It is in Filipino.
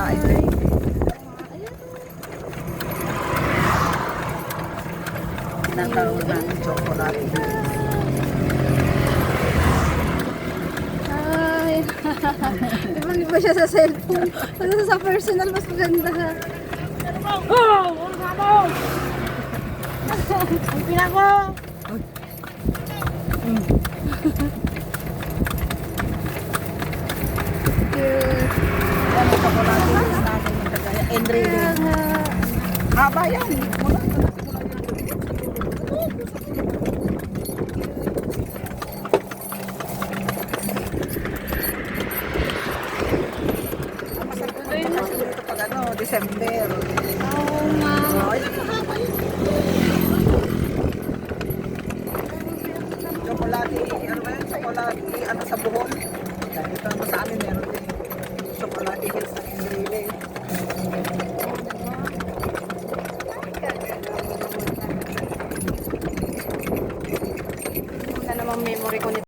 Enrique. Tinatawag namin chocolate. Ay. Iba siya sa cellphone. Kasi sa personal, mas maganda. Ang pinako! Cute. Yan ang chocolate hills namin yung kagaya. Enrique. Haba yan. Mula sa pag ano, December. Oo nga. Ay, mahaba yun. Chocolate, ano ba yun? Chocolate, ano sa buhon. Dito naman sa amin, meron din. Chocolate hills sa Enrile. Wala namang memory ko nito.